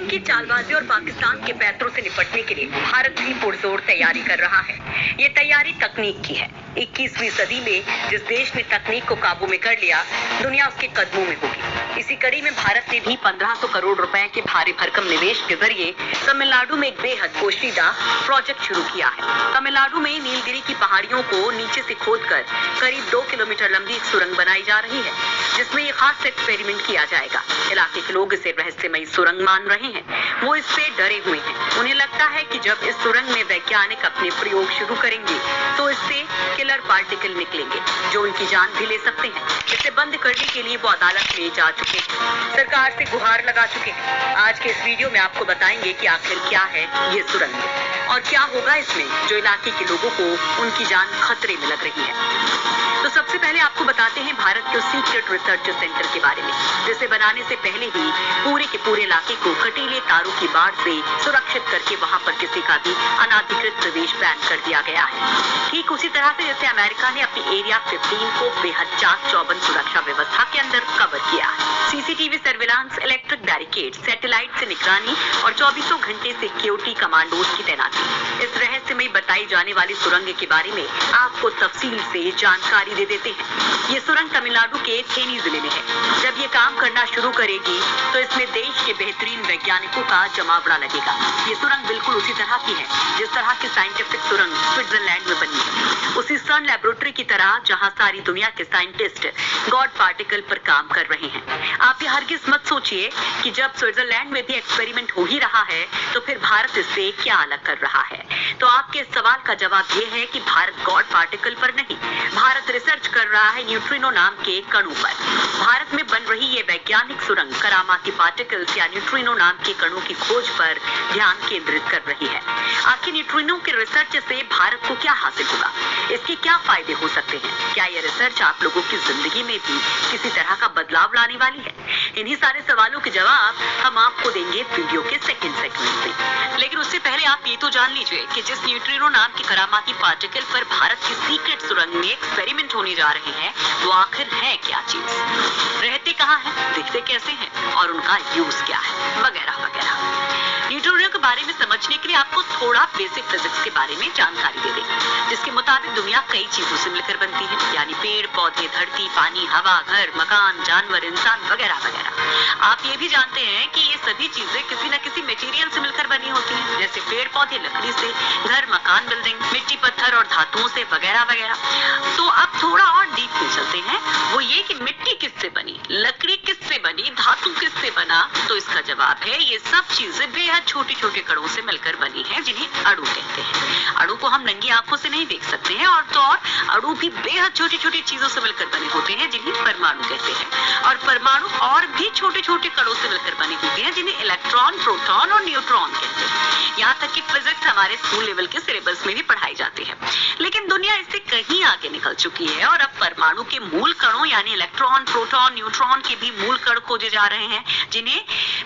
की चालबाजी और पाकिस्तान के पैंतरों से निपटने के लिए भारत भी पुरजोर तैयारी कर रहा है। ये तैयारी तकनीक की है। 21वीं सदी में जिस देश ने तकनीक को काबू में कर लिया, दुनिया उसके कदमों में होगी। इसी कड़ी में भारत ने भी 1500 करोड़ रुपए के भारी भरकम निवेश के जरिए तमिलनाडु में एक बेहद पोशीदा प्रोजेक्ट शुरू किया है। तमिलनाडु में नीलगिरी की पहाड़ियों को नीचे से खोदकर करीब 2 किलोमीटर लंबी एक सुरंग बनाई जा रही है, जिसमें ये खास एक्सपेरिमेंट किया जाएगा। इलाके के लोग इसे रहस्यमयी सुरंग मान रहे हैं। वो इससे डरे हुए हैं। उन्हें लगता है कि जब इस सुरंग में वैज्ञानिक अपने प्रयोग शुरू करेंगे तो इससे किलर पार्टिकल निकलेंगे जो उनकी जान भी ले सकते हैं। इसे बंद करने के लिए वो अदालत में जा चुके हैं, सरकार से गुहार लगा चुके हैं। आज के इस वीडियो में आपको बताएंगे कि आखिर क्या है ये सुरंग और क्या होगा इसमें जो इलाके के लोगों को उनकी जान खतरे में लग रही है। तो सबसे पहले आपको बताते हैं भारत के सीक्रेट रिसर्च सेंटर के बारे में, जिसे बनाने से पहले ही पूरे के पूरे इलाके को कटीले तारों की बाढ़ से सुरक्षित करके वहां पर किसी का भी अनाधिकृत प्रवेश बैन कर दिया गया है। ठीक उसी तरह से जैसे अमेरिका ने अपनी एरिया 15 को बेहद चाक चौबंद सुरक्षा व्यवस्था के अंदर कवर किया है। CCTV surveillance, electric barricade, satellite से निगरानी और 24 घंटे सिक्योरिटी कमांडोज की तैनाती। इस रहस्यमय बताई जाने वाली सुरंग के बारे में आपको तफसील से जानकारी दे देते हैं। ये सुरंग तमिलनाडु के थेनी जिले में है। जब ये काम करना शुरू करेगी तो इसमें देश के बेहतरीन वैज्ञानिकों का जमावड़ा लगेगा। ये सुरंग बिल्कुल उसी तरह की है जिस तरह की साइंटिफिक सुरंग स्विट्जरलैंड में बनी है, उसी सन लैबोरेटरी की तरह जहां सारी दुनिया के साइंटिस्ट गॉड पार्टिकल पर काम कर रहे हैं। आप ये हरगिज मत सोचिए कि जब स्विट्जरलैंड में भी एक्सपेरिमेंट हो ही रहा है तो फिर भारत इससे क्या अलग कर रहा है। तो आपके सवाल का जवाब ये है कि भारत गॉड पार्टिकल पर नहीं, भारत रिसर्च कर रहा है न्यूट्रिनो नाम के कणों पर। भारत में बन रही ये वैज्ञानिक सुरंग करामाती पार्टिकल्स या न्यूट्रिनो नाम के कणों की खोज पर ध्यान केंद्रित कर रही है। आखिर न्यूट्रिनो के रिसर्च से भारत को क्या हासिल होगा, इसके क्या फायदे हो सकते हैं, क्या ये रिसर्च आप लोगों की जिंदगी में भी किसी तरह का बदलाव लाने वाली है? इन्हीं सारे सवालों के जवाब हम आपको देंगे वीडियो के सेकंड सेगमेंट में। लेकिन उससे पहले आप ये तो जान लीजिए कि जिस न्यूट्रिनो नाम की करामाती पार्टिकल पर भारत की सीक्रेट सुरंग में एक्सपेरिमेंट होने जा रहे हैं वो आखिर है क्या चीज, रहते कहाँ हैं, दिखते कैसे हैं और उनका यूज क्या है, वगैरह वगैरह। न्यूट्रिनो के बारे में समझने के लिए आपको थोड़ा बेसिक फिजिक्स के बारे में जानकारी दे दें, जिसके मुताबिक दुनिया कई चीजों से मिलकर बनती है, यानी पेड़ पौधे, धरती, पानी, हवा, घर, मकान, जानवर, इंसान वगैरह वगैरह। आप ये भी जानते हैं कि ये सभी चीजें किसी न किसी मटेरियल से मिलकर बनी होती हैं, जैसे पेड़ पौधे लकड़ी से, घर, मकान, बिल्डिंग मिट्टी, पत्थर और धातुओं से वगैरह वगैरह। तो अब थोड़ा और डीप में चलते हैं, वो ये कि मिट्टी किससे बनी, लकड़ी किससे बनी, धातु किससे बना। तो इसका जवाब है ये सब चीजें बेहद छोटे छोटे कणों से मिलकर बनी है, जिन्हें अणु कहते हैं। अणु को हम नंगी आंखों से नहीं देख सकते हैं और तो और अणु भी बेहद छोटी छोटी चीजों से मिलकर बने होते हैं, जिन्हें परमाणु कहते हैं। और परमाणु और भी छोटे छोटे कणों से मिलकर बने होते हैं, जिन्हें इलेक्ट्रॉन, प्रोटॉन और न्यूट्रॉन कहते हैं। यहाँ तक कि फिजिक्स हमारे स्कूल लेवल के सिलेबस में भी पढ़ाई जाती है। लेकिन दुनिया इससे कहीं आगे निकल चुकी है और अब परमाणु के मूल कणों यानी इलेक्ट्रॉन, प्रोटॉन, न्यूट्रॉन के भी मूल कण खोजे जा रहे हैं, जिन्हें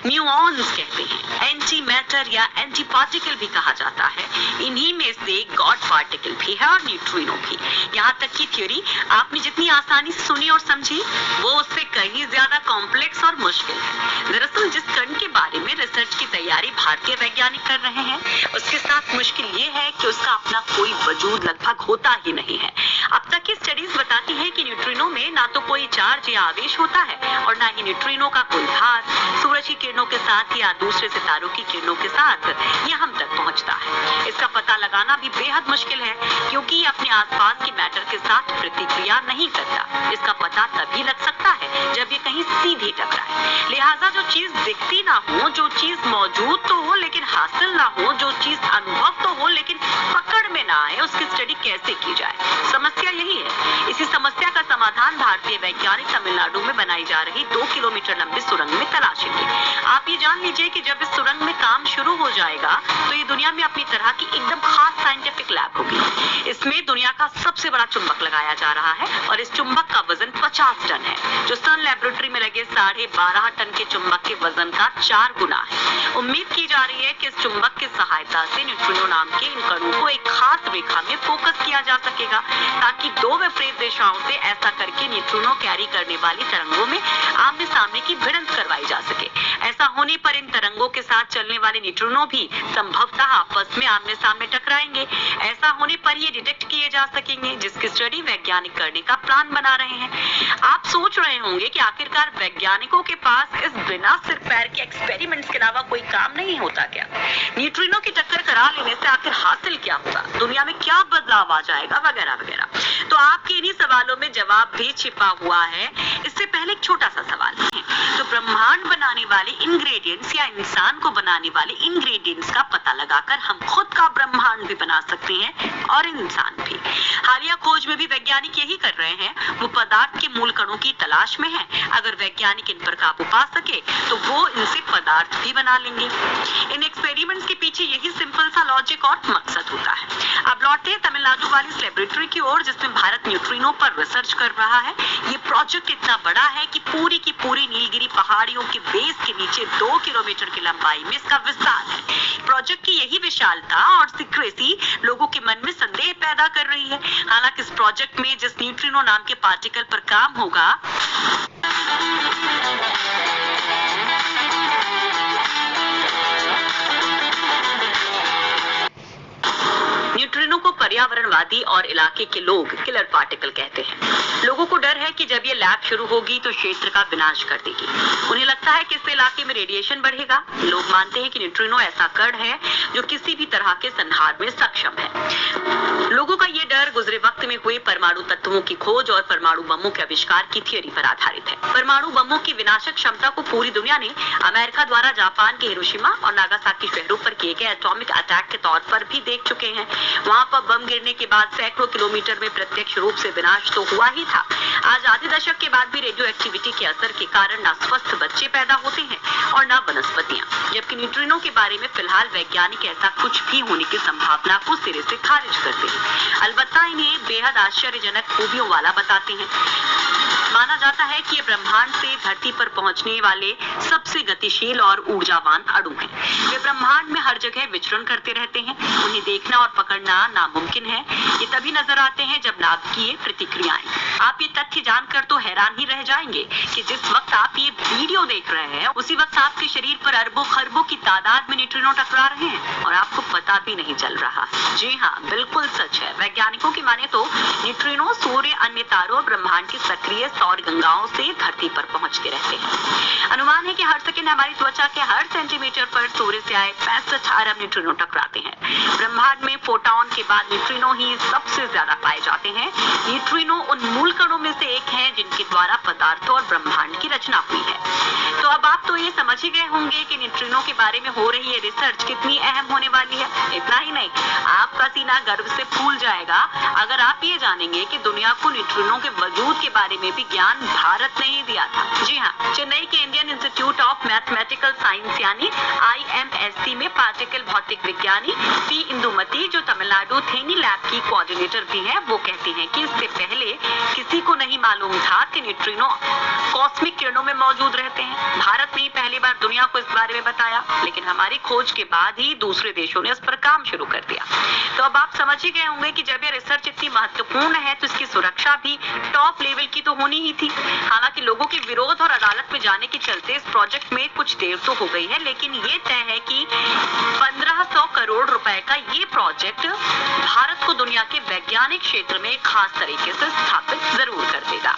म्यूऑन्स कहते हैं। एंटी मैटर या एंटी पार्टिकल भी कहा जाता है। इन्हीं में से गॉड पार्टिकल भी है और न्यूट्रिनो भी। यहाँ तक की थ्योरी आपने जितनी आसानी से सुनी और समझी वो उससे कहीं ज्यादा कॉम्प्लेक्स और मुश्किल है। दरअसल जिस कण के बारे में रिसर्च की तैयारी भारतीय वैज्ञानिक कर रहे हैं उसके साथ मुश्किल ये है कि उसका अपना कोई वजूद लगभग होता ही नहीं है। अब तक की स्टडीज बताती है कि न्यूट्रिनो में ना तो कोई चार्ज या आवेश होता है और ना ही न्यूट्रिनो का कोई भार सूरज की किरणों के साथ या दूसरे सितारों की किरणों के साथ ये हम तक पहुंचता है। इसका पता लगाना भी बेहद मुश्किल है क्योंकि ये अपने आसपास के मैटर के साथ प्रतिक्रिया नहीं करता। इसका पता तभी लग सकता है जब ये कहीं सीधे टकराए। लिहाजा जो चीज दिखती ना हो, जो चीज मौजूद तो हो लेकिन हासिल ना हो, जो चीज अनुभव तो हो लेकिन पकड़ में ना आए, उसकी स्टडी कैसे की जाए? समस्या यही है। इसी समस्या का समाधान भारतीय वैज्ञानिक तमिलनाडु में बनाई जा रही 2 किलोमीटर लंबी सुरंग में तलाशेंगे। आप ये जान लीजिए कि जब इस सुरंग में काम शुरू हो जाएगा तो ये दुनिया में अपनी तरह की एकदम खास साइंटिफिक लैब होगी। इसमें दुनिया का सबसे बड़ा चुंबक लगाया जा रहा है और इस चुंबक का वजन 50 टन है, जो सन लैबोरेटरी में लगे 12.5 टन के चुंबक के वजन का 4 गुना है। उम्मीद की जा रही है कि इस चुंबक की सहायता से न्यूट्रिनो नाम के इन कणों को एक खास रेखा में फोकस किया जा सकेगा ताकि दो विपरीत दिशाओं से ऐसा करके न्यूट्रिनो कैरी करने वाली तरंगों में आमने सामने की भिड़ंत करवाई जा सके। ऐसा होने पर इन तरंगों के साथ चलने वाले न्यूट्रिनो भी संभवतः आपस में आमने सामने टकराएंगे। ऐसा होने पर ये डिटेक्ट किए जा सकेंगे, जिसकी स्टडी वैज्ञानिक करने का प्लान बना रहे हैं। आप सोच रहे होंगे कि आखिरकार वैज्ञानिकों के पास इस बिना सिर पैर के एक्सपेरिमेंट्स के अलावा कोई काम नहीं होता क्या? न्यूट्रिनो की टक्कर करा लेने से आखिर हासिल क्या होगा, दुनिया में क्या बदलाव आ जाएगा, वगैरह वगैरह। तो आपके इन्हीं सवालों में जवाब भी छिपा हुआ है। इससे पहले एक छोटा सा सवाल है, तो ब्रह्मांड बनाने वाले इंग्रेडिएंट्स या इंसान को बनाने वाले इंग्रेडिएंट्स का पता लगाकर हम खुद का ब्रह्मांड भी बना सकते हैं और इंसान भी। हालिया खोज में भी वैज्ञानिक यही कर रहे हैं, वो पदार्थ के मूल कणों की तलाश में है। अगर वैज्ञानिक इन पर काबू पा सके तो वो इनसे पदार्थ भी बना लेंगे। इन एक्सपेरिमेंट्स के पीछे यही सिंपल सा लॉजिक और मकसद होता है। अब लौटते तमिलनाडु वाली इस लेबोरेटरी की ओर, जिसमें भारत न्यूट्रिनो पर रिसर्च कर रहा है। ये प्रोजेक्ट इतना बड़ा है कि पूरी की पूरी नीलगिरी पहाड़ियों के बेस के नीचे 2 किलोमीटर की लंबाई में इसका विस्तार है। प्रोजेक्ट की यही विशालता और सीक्रेसी लोगों के मन में संदेह पैदा कर रही है। हालांकि इस प्रोजेक्ट में जिस न्यूट्रिनो नाम के पार्टिकल पर काम होगा, न्यूट्रिनो को पर्यावरणवादी और इलाके के लोग किलर पार्टिकल कहते हैं। लोगों को डर है कि जब ये लैब शुरू होगी तो क्षेत्र का विनाश कर देगी। उन्हें लगता है कि इससे इलाके में रेडिएशन बढ़ेगा। लोग मानते हैं कि न्यूट्रिनो ऐसा कण है जो किसी भी तरह के संहार में सक्षम है। लोगों का ये डर गुजरे वक्त में हुए परमाणु तत्वों की खोज और परमाणु बमों के आविष्कार की थियोरी पर आधारित है। परमाणु बमों की विनाशक क्षमता को पूरी दुनिया ने अमेरिका द्वारा जापान के हिरोशिमा और नागासाकी शहरों पर किए गए एटॉमिक अटैक के तौर पर भी देख चुके हैं। वहां पर बम गिरने के बाद सैकड़ों किलोमीटर में प्रत्यक्ष रूप से विनाश तो हुआ ही था। आज आधे दशक के बाद भी रेडियो एक्टिविटी के असर के कारण न स्वस्थ बच्चे पैदा होते हैं और न वनस्पतियां, जबकि न्यूट्रिनो के बारे में फिलहाल वैज्ञानिक ऐसा कुछ भी होने की संभावना को सिरे से खारिज करते हैं। अलबत्ता इन्हें बेहद आश्चर्यजनक खूबियों वाला बताते हैं। माना जाता है कि ये ब्रह्मांड से धरती पर पहुंचने वाले सबसे गतिशील और ऊर्जावान अणु हैं। वे ब्रह्मांड में हर जगह विचरण करते रहते हैं। उन्हें देखना और पकड़ना नामुमकिन है। ये तभी नजर आते हैं जब नाभिकीय प्रतिक्रियाएं। आप ये तथ्य जानकर तो हैरान ही रह जाएंगे कि जिस वक्त आप ये वीडियो देख रहे हैं उसी वक्त आपके शरीर पर अरबों खरबों की तादाद में न्यूट्रिनो टकरा रहे हैं और आपको पता भी नहीं चल रहा। जी हाँ, बिल्कुल सच है। वैज्ञानिकों की माने तो न्यूट्रिनो सूर्य, अन्य तारों और ब्रह्मांड की सक्रिय सौर गंगाओं से धरती पर पहुंचते रहते हैं। अनुमान है कि हर सेकंड हमारी त्वचा के हर सेंटीमीटर पर सूर्य से आए 65 अरब न्यूट्रिनो टकराते हैं। ब्रह्मांड में फोटॉन के बाद न्यूट्रिनो ही सबसे ज्यादा पाए जाते हैं। न्यूट्रिनो उन मूल कणों में से एक है जिनके द्वारा पदार्थों और ब्रह्मांड की रचना हुई है। तो अब आप तो ये समझ ही गए होंगे कि न्यूट्रिनो के बारे में हो रही ये रिसर्च कितनी अहम होने वाली है। इतना ही नहीं, आपका सीना गर्व से फूल जाएगा अगर आप ये जानेंगे कि दुनिया को न्यूट्रिनो के वजूद के बारे में भी ज्ञान भारत ने ही दिया था। जी हाँ, चेन्नई के Indian institute of mathematical science यानी IMSC में पार्टिकल भौतिक विज्ञानी पी इंदुमती, जो तमिलनाडु थेनी लैब की कोऑर्डिनेटर भी है, वो कहते हैं कि इससे पहले किसी को नहीं मालूम था कि न्यूट्रिनो कॉस्मिक किरणों में मौजूद रहते हैं। भारत ने पहली बार दुनिया को इस बारे में बताया, लेकिन हमारी खोज के बाद ही दूसरे देशों ने इस पर काम शुरू कर दिया। तो अब आप समझ ही गए होंगे कि जब ये रिसर्च इतनी महत्वपूर्ण है तो इसकी सुरक्षा भी टॉप लेवल की तो होनी ही थी। हालांकि लोगों के विरोध और अदालत में जाने के चलते इस प्रोजेक्ट में कुछ देर तो हो गई है, लेकिन ये तय है कि 1500 करोड़ रुपए का ये प्रोजेक्ट भारत को दुनिया के वैज्ञानिक क्षेत्र में खास तरीके से स्थापित जरूर कर देगा।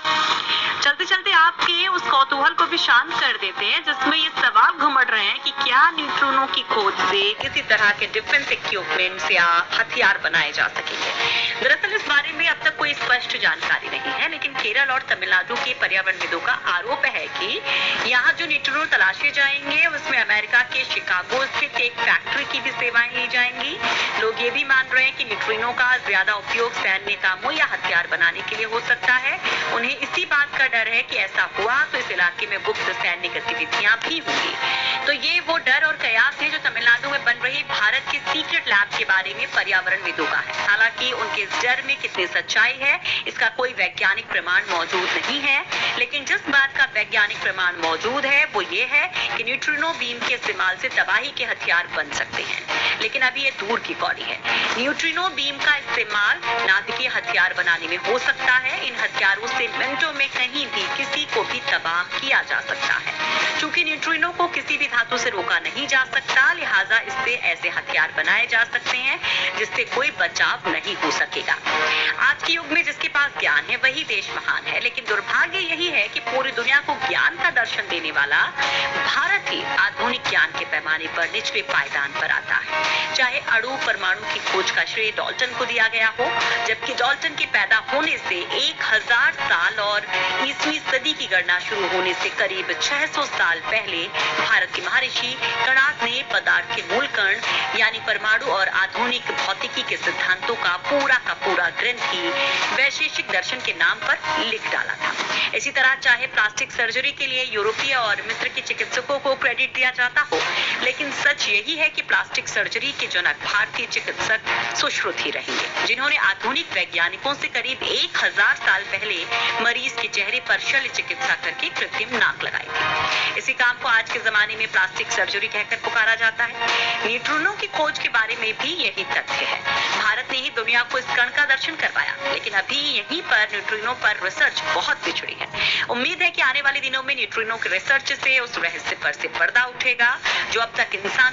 चलते चलते आपके उस कौतूहल को भी शांत कर देते हैं जिसमें ये सवाल घुमड़ रहे हैं कि क्या न्यूट्रिनो की खोज से किसी तरह के डिफेंस इक्विपमेंट्स या हथियार बनाए जा सकेंगे। दरअसल इस बारे में अब तक कोई स्पष्ट जानकारी नहीं है, लेकिन केरल और तमिलनाडु के पर्यावरणविदों का आरोप है कि यहाँ जो न्यूट्रिनो तलाशे जाएंगे उसमें अमेरिका के शिकागो स्थित एक फैक्ट्री की भी सेवाएं ली जाएंगी। लोग ये भी मान रहे हैं कि न्यूट्रिनो का ज्यादा उपयोग सैन्य कामों या हथियार बनाने के लिए हो सकता है। उन्हें इसी बात का डर है कि ऐसा हुआ तो इस इलाके में गुप्त सैन्य गतिविधियां भी होंगी। तो ये वो डर और कयास है जो तमिलनाडु में बन रही भारत की सीक्रेट लैब के बारे में पर्यावरणविदों का है। हालांकि उनके इस डर में कितनी सच्चाई है इसका कोई वैज्ञानिक प्रमाण मौजूद नहीं है, लेकिन जिस बात का वैज्ञानिक प्रमाण मौजूद है वो ये है कि न्यूट्रिनो बीम के इस्तेमाल से तबाही के हथियार बन सकते हैं। लेकिन अभी ये दूर की कौड़ी है। न्यूट्रिनो बीम का इस्तेमाल नाभिकीय हथियार बनाने में हो सकता है। इन हथियारों से मिनटों में कहीं भी किसी को भी तबाह किया जा सकता है। चूंकि न्यूट्रिनो को किसी भी धातु से रोका नहीं जा सकता, लिहाजा इससे ऐसे हथियार बनाए जा सकते हैं जिससे कोई बचाव नहीं हो सकेगा। आज के युग में जिसके पास ज्ञान है वही देश महान है, लेकिन दुर्भाग्य यही है कि पूरी दुनिया को ज्ञान का दर्शन देने वाला भारत ही आधुनिक ज्ञान के पैमाने पर निचले पायदान पर आता है। चाहे अणु परमाणु की खोज का श्रेय डाल्टन को दिया गया हो, जबकि डाल्टन के पैदा होने से 1000 साल और ईसवी सदी की गणना शुरू होने से करीब 600 साल पहले भारत के महर्षि कणाद ने पदार्थ के मूल कण यानी परमाणु और आधुनिक भौतिकी के सिद्धांतों का पूरा ग्रंथ ही वैशेषिक दर्शन के नाम पर लिख डाला था। इसी तरह चाहे प्लास्टिक सर्जरी के लिए यूरोपीय और मिस्र के चिकित्सकों को क्रेडिट दिया जाता हो, लेकिन सच यही है कि प्लास्टिक सर्जरी के जनक भारतीय चिकित्सक सुश्रुत ही रहेंगे, जिन्होंने आधुनिक वैज्ञानिकों से करीब 1000 साल पहले मरीज के चेहरे पर शल्य चिकित्सा करके कृत्रिम नाक लगाई थी। इसी काम को आज के जमाने में प्लास्टिक सर्जरी कहकर पुकारा जाता है। न्यूट्रिनो की खोज के बारे में भी यही तथ्य है। भारत ने ही दुनिया को इस कण का दर्शन करवाया, लेकिन अभी यहीं पर न्यूट्रिनो पर रिसर्च बहुत पिछड़ी है। उम्मीद है कि आने वाले दिनों में न्यूट्रिनो के रिसर्च से उस रहस्य पर से पर्दा उठेगा जो अब तक इंसान